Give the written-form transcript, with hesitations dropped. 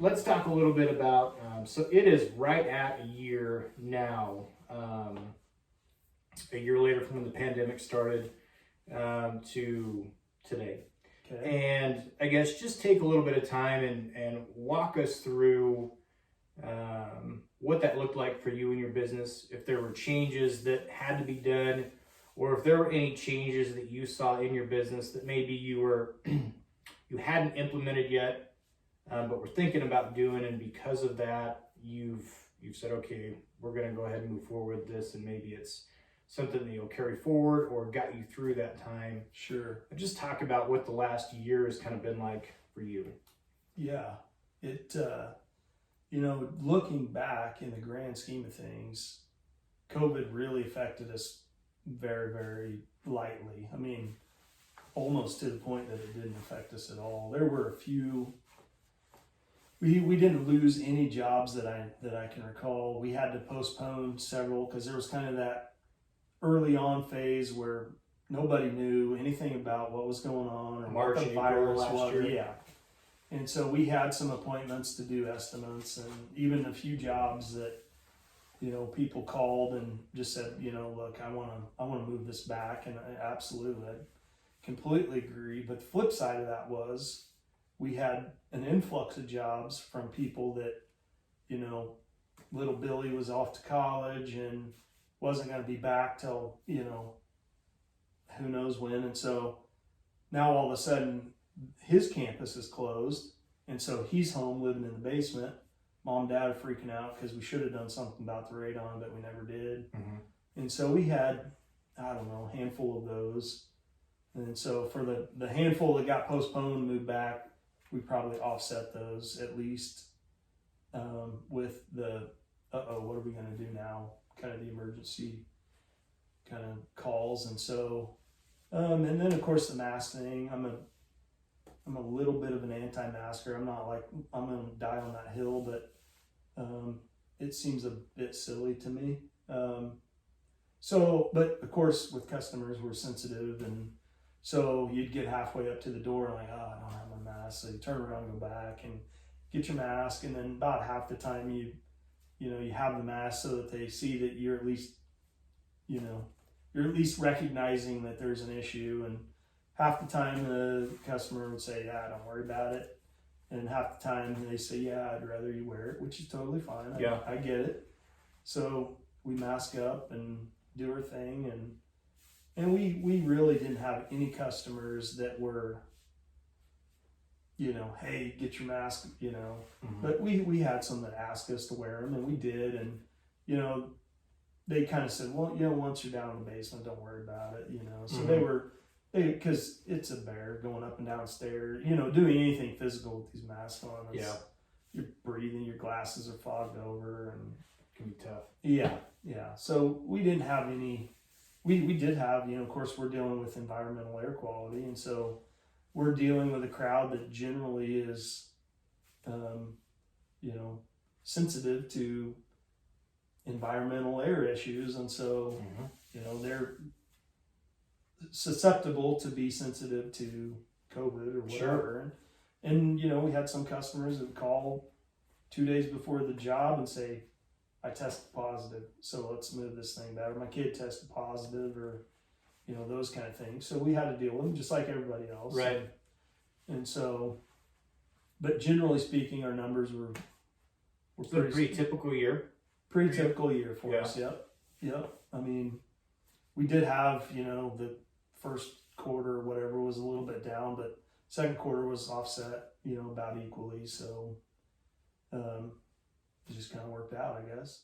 Let's talk a little bit about, so it is right at a year now, a year later from when the pandemic started, to today. Okay. And I guess just take a little bit of time and walk us through what that looked like for you and your business, if there were changes that had to be done, or if there were any changes that you saw in your business that maybe you hadn't implemented yet, but we're thinking about doing, and because of that, you've said, okay, we're going to go ahead and move forward with this, and maybe it's something that you'll carry forward or got you through that time. Sure. Just talk about what the last year has kind of been like for you. Yeah, it, looking back in the grand scheme of things, COVID really affected us very, very lightly. I mean, almost to the point that it didn't affect us at all. There were a few. We didn't lose any jobs that I can recall. We had to postpone several because there was kind of that early on phase where nobody knew anything about what was going on or March, what the April virus last was. year. Yeah. And so we had some appointments to do estimates, and even a few jobs that, people called and just said, look, I want to move this back. And absolutely, I completely agree. But the flip side of that was we had an influx of jobs from people that, little Billy was off to college and wasn't going to be back till, who knows when. And so now all of a sudden his campus is closed. And so he's home living in the basement. Mom and dad are freaking out because we should have done something about the radon, but we never did. Mm-hmm. And so we had, a handful of those. And so for the handful that got postponed and moved back, we probably offset those at least with the, what are we going to do now? Kind of the emergency kind of calls. And so, and then of course the mask thing, I'm a little bit of an anti-masker. I'm not like I'm going to die on that hill, but it seems a bit silly to me. But of course with customers, we're sensitive, and so you'd get halfway up to the door and like, oh, I don't have my mask. So you turn around and go back and get your mask. And then about half the time you have the mask so that they see that you're at least, you're at least recognizing that there's an issue. And half the time the customer would say, yeah, don't worry about it. And half the time they say, yeah, I'd rather you wear it, which is totally fine. Yeah. I get it. So we mask up and do our thing. And we really didn't have any customers that were, hey, get your mask, Mm-hmm. But we had some that asked us to wear them, and we did. And, they kind of said, well, once you're down in the basement, don't worry about it, So Mm-hmm. because it's a bear going up and down stairs, doing anything physical with these masks on. Yeah. You're breathing, your glasses are fogged over, and It can be tough. Yeah. So we didn't have any. We did have, of course, we're dealing with environmental air quality. And so we're dealing with a crowd that generally is, sensitive to environmental air issues. And so, Mm-hmm. they're susceptible to be sensitive to COVID or whatever. Sure. And we had some customers that would call 2 days before the job and say, I tested positive, so let's move this thing better. My kid tested positive, or, those kind of things. So we had to deal with them just like everybody else. Right. And so, but generally speaking, our numbers were pretty typical year. Pretty typical year for Yeah. us. Yep. I mean, we did have, the first quarter or whatever was a little bit down, but second quarter was offset, about equally. So, it just kind of worked out, I guess.